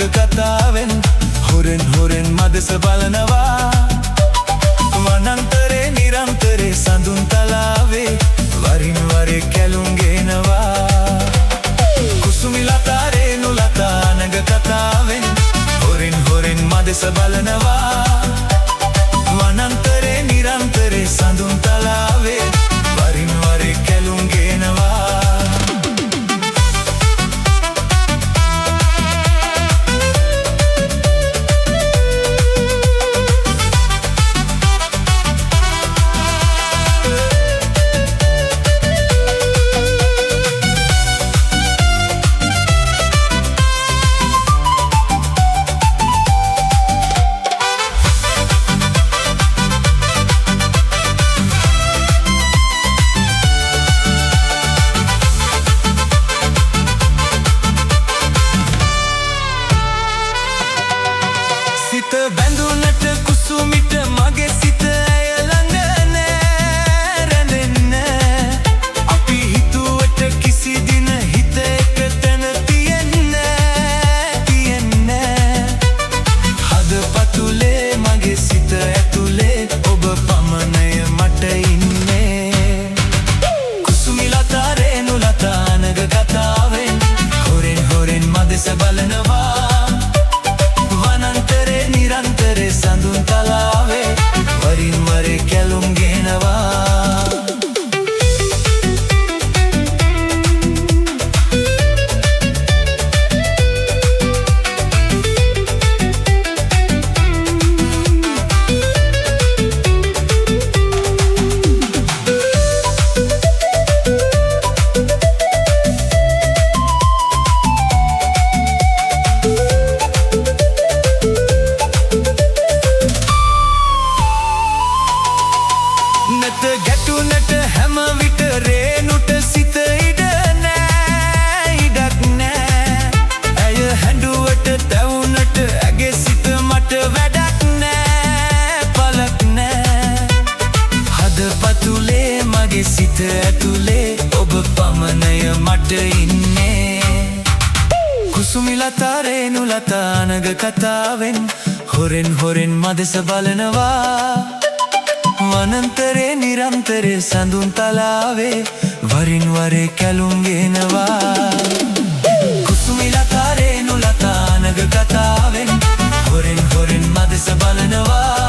කතාවෙන් හොරෙන් හොරෙන් මදෙස බලනවා වනන්තරේ නිරන්තරේ සඳුන් තලාවේ වරින් වරේ කැලුම් ගේනවා කුසුමිලතා රේනුලතා නග කතාවෙන් හොරෙන් හොරෙන් මදෙස බලනවා වනන්තරේ නිරන්තරේ සඳුන් තලාවේ වරින් වරේ කැලුම් ගේනවා බැඳුනට කුසුමිට මගේ සිත ඇය ළඟ නෑ රැඳෙන්නේ අපි හිතුවට කිසි දින හිත එක තැන තියෙන්නේ හදපතුලේ මගේ සිත ඇතුලේ ඔබ පමණය මට ඉන්නේ කුසුමිලතා රේනුලතා නග කතාවෙන් හොරෙන් හොරෙන් මදෙස බලනවා නිරන්තරේ සඳුන් තලාවේ වරින් වරේ කැලුම් ගේනවා ගැටුනට හැම විට රේනුට සිත ඉඩ නෑ ඉඩක් නෑ ඇය හැඬුවට තැවුනට ඇගේ සිත මට වැඩක් නෑ පලක් නෑ හදපතුලේ මගේ සිත ඇතුලේ ඔබ පමණය මට ඉන්නේ කුසුමිලතා රේනුලතා නග කතාවෙන් හොරෙන් හොරෙන් මදෙස බලනවා වනන්තරේ නිරන්තරේ සඳුන් තලාවේ වරින් වරේ කැලුම් ගේනවා කුසුමිලතා රේනුලතා නග කතාවෙන් හොරෙන් හොරෙන් මදෙස බලනවා